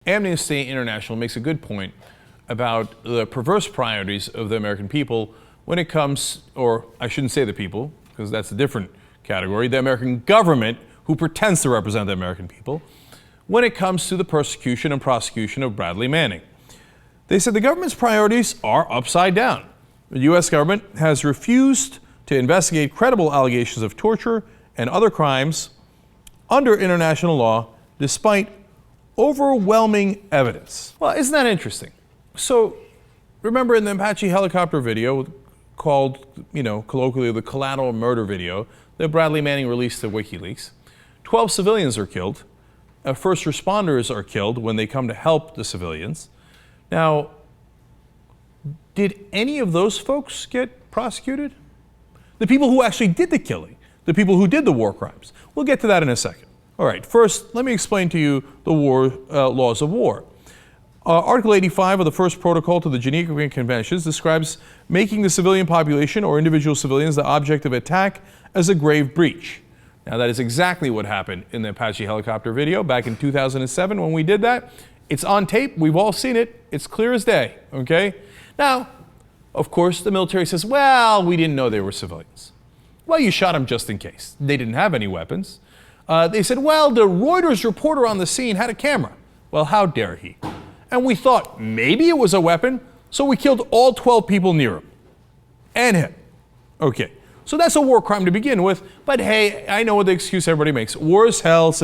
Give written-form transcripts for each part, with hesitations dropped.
Amnesty International makes a good point about the perverse priorities of the American people when it comes, or I shouldn't say the people, because that's a different category, the American government who pretends to represent the American people, when it comes to the persecution and prosecution of Bradley Manning. They said the government's priorities are upside down. The U.S. government has refused to investigate credible allegations of torture and other crimes under international law despite overwhelming evidence. Well, isn't that interesting? So, remember in the Apache helicopter video called, colloquially the collateral murder video that Bradley Manning released to WikiLeaks, 12 civilians are killed. First responders are killed when they come to help the civilians. Now, did any of those folks get prosecuted? The people who actually did the killing, the people who did the war crimes. We'll get to that in a second. All right, first, let me explain to you the laws of war. Article 85 of the first protocol to the Geneva Conventions describes making the civilian population or individual civilians the object of attack as a grave breach. Now, that is exactly what happened in the Apache helicopter video back in 2007 when we did that. It's on tape. We've all seen it. It's clear as day, okay? Now, of course, the military says, well, we didn't know they were civilians. Well, you shot them just in case. They didn't have any weapons. They said, well, the Reuters reporter on the scene had a camera. Well, how dare he? And we thought maybe it was a weapon, so we killed all 12 people near him. And him. Okay. So that's a war crime to begin with, but hey, I know what the excuse everybody makes. War is hell,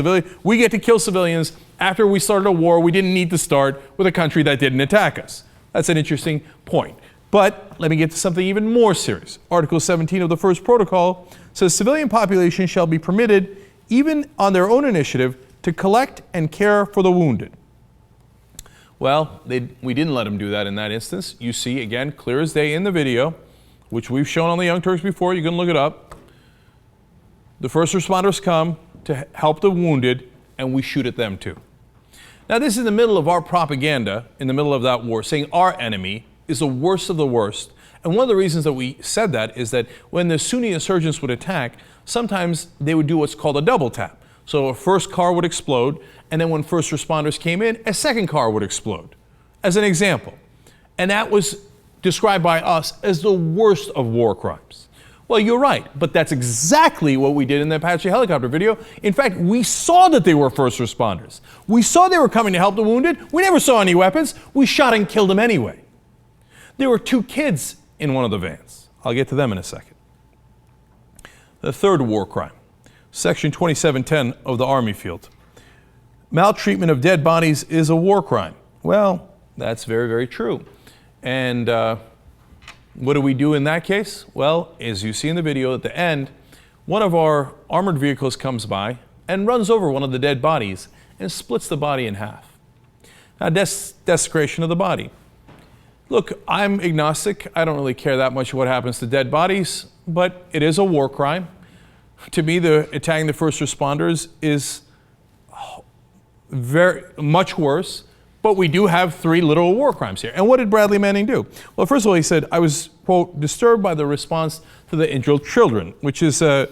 we get to kill civilians. After we started a war, we didn't need to start with a country that didn't attack us. That's an interesting point. But let me get to something even more serious. Article 17 of the first protocol says civilian population shall be permitted, even on their own initiative, to collect and care for the wounded. Well, we didn't let them do that in that instance. You see, again, clear as day in the video, which we've shown on the Young Turks before, you can look it up. The first responders come to help the wounded, and we shoot at them too. Now, this is in the middle of our propaganda, in the middle of that war, saying our enemy is the worst of the worst. And one of the reasons that we said that is that when the Sunni insurgents would attack, sometimes they would do what's called a double tap. So a first car would explode, and then when first responders came in, a second car would explode, as an example. And that was described by us as the worst of war crimes. Well, you're right, but that's exactly what we did in the Apache helicopter video. In fact, we saw that they were first responders. We saw they were coming to help the wounded. We never saw any weapons. We shot and killed them anyway. There were 2 kids in one of the vans. I'll get to them in a second. The third war crime, Section 2710 of the Army Field. Maltreatment of dead bodies is a war crime. Well, that's very, very true. And what do we do in that case? Well, as you see in the video at the end, one of our armored vehicles comes by and runs over one of the dead bodies and splits the body in half. Now, desecration of the body. Look, I'm agnostic. I don't really care that much what happens to dead bodies, but it is a war crime. To me, attacking the first responders is very much worse. But we do have 3 literal war crimes here. And what did Bradley Manning do? Well, first of all, he said, I was, quote, disturbed by the response to the injured children, which is an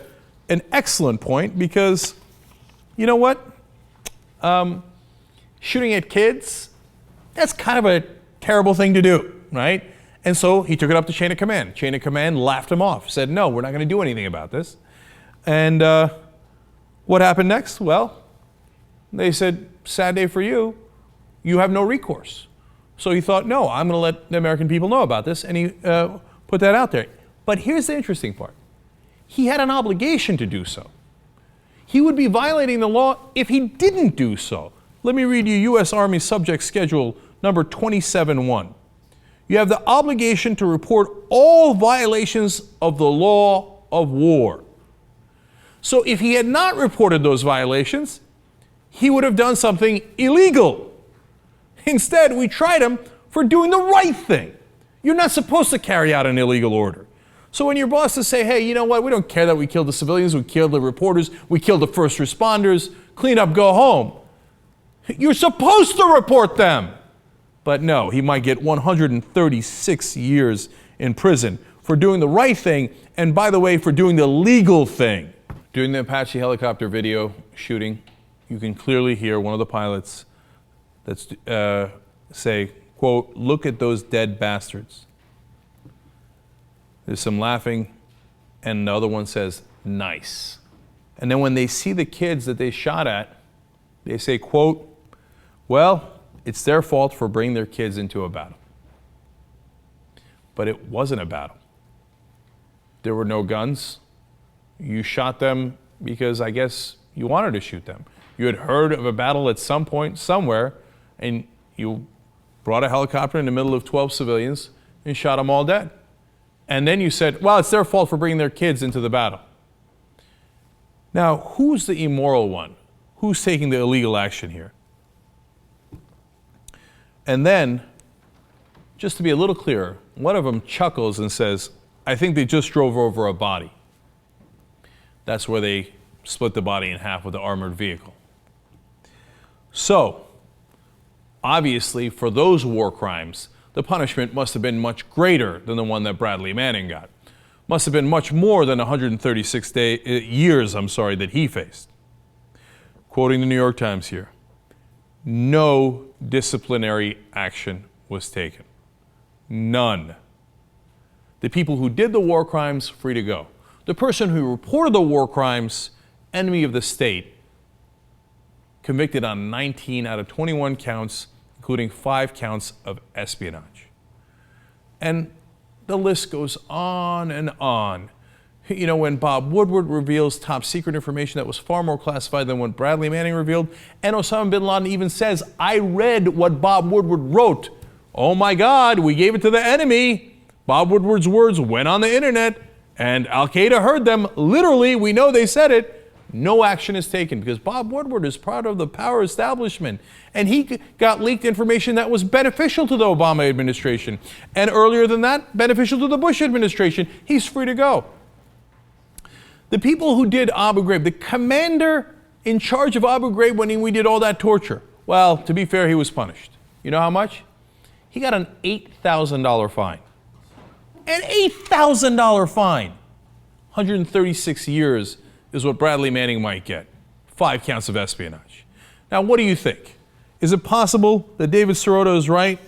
excellent point because, you know what? Shooting at kids, that's kind of a terrible thing to do, right? And so he took it up to chain of command. Chain of command laughed him off, said, no, we're not going to do anything about this. And what happened next? Well, they said, sad day for you. You have no recourse. So he thought, no, I'm going to let the American people know about this, and he put that out there. But here's the interesting part. He had an obligation to do so. He would be violating the law if he didn't do so. Let me read you U.S. Army Subject Schedule number 27-1. You have the obligation to report all violations of the law of war. So if he had not reported those violations, he would have done something illegal. Instead, we tried him for doing the right thing. You're not supposed to carry out an illegal order. So when your bosses say, hey, you know what, we don't care that we killed the civilians, we killed the reporters, we killed the first responders, clean up, go home. You're supposed to report them. But no, he might get 136 years in prison for doing the right thing, and by the way, for doing the legal thing. During the Apache helicopter video shooting, you can clearly hear one of the pilots that say, quote, "Look at those dead bastards." There's some laughing, and the other one says, "Nice." And then when they see the kids that they shot at, they say, quote, "Well, it's their fault for bringing their kids into a battle." But it wasn't a battle. There were no guns. You shot them because I guess you wanted to shoot them. You had heard of a battle at some point, somewhere, and you brought a helicopter in the middle of 12 civilians and shot them all dead. And then you said, well, it's their fault for bringing their kids into the battle. Now, who's the immoral one? Who's taking the illegal action here? And then, just to be a little clearer, one of them chuckles and says, I think they just drove over a body. That's where they split the body in half with the armored vehicle. So, obviously, for those war crimes, the punishment must have been much greater than the one that Bradley Manning got. Must have been much more than 136 years that he faced. Quoting the New York Times here, no disciplinary action was taken. None. The people who did the war crimes, free to go. The person who reported the war crimes, enemy of the state, convicted on 19 out of 21 counts, including 5 counts of espionage. And the list goes on and on. You know, when Bob Woodward reveals top secret information that was far more classified than what Bradley Manning revealed, and Osama bin Laden even says, I read what Bob Woodward wrote. Oh my God, we gave it to the enemy. Bob Woodward's words went on the internet, and Al-Qaeda heard them. Literally, we know they said it. No action is taken because Bob Woodward is part of the power establishment. And he got leaked information that was beneficial to the Obama administration. And earlier than that, beneficial to the Bush administration. He's free to go. The people who did Abu Ghraib, the commander in charge of Abu Ghraib when we did all that torture, well, to be fair, he was punished. You know how much? He got an $8,000 fine. An $8,000 fine. 136 years is what Bradley Manning might get. 5 counts of espionage. Now, what do you think? Is it possible that David Sirota is right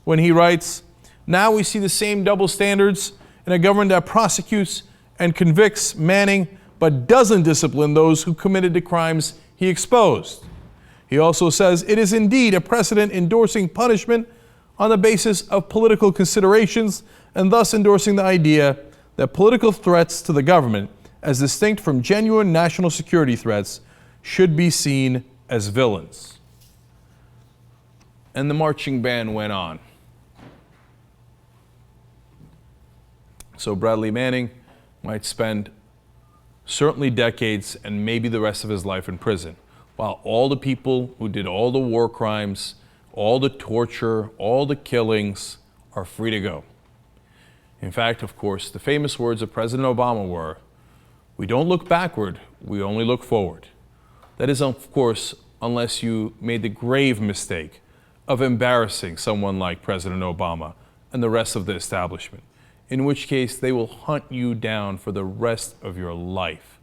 when he writes, now we see the same double standards in a government that prosecutes and convicts Manning, but doesn't discipline those who committed the crimes he exposed. He also says it is indeed a precedent endorsing punishment on the basis of political considerations and thus endorsing the idea that political threats to the government, as distinct from genuine national security threats, should be seen as villains. And the marching band went on. So Bradley Manning might spend certainly decades and maybe the rest of his life in prison, while all the people who did all the war crimes, all the torture, all the killings are free to go. In fact, of course, the famous words of President Obama were, we don't look backward, we only look forward. That is, of course, unless you made the grave mistake of embarrassing someone like President Obama and the rest of the establishment, in which case they will hunt you down for the rest of your life.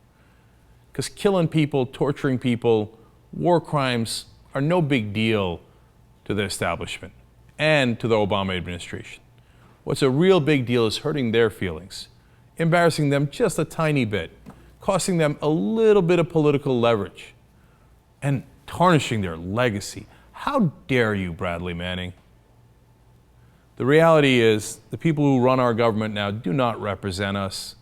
Because killing people, torturing people, war crimes are no big deal to the establishment and to the Obama administration. What's a real big deal is hurting their feelings, embarrassing them just a tiny bit, costing them a little bit of political leverage, and tarnishing their legacy. How dare you, Bradley Manning? The reality is, the people who run our government now do not represent us.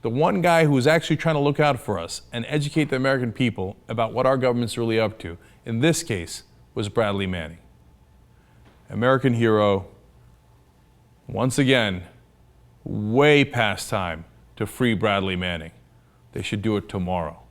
The one guy who is actually trying to look out for us and educate the American people about what our government's really up to, in this case, was Bradley Manning. American hero, once again, way past time to free Bradley Manning. They should do it tomorrow.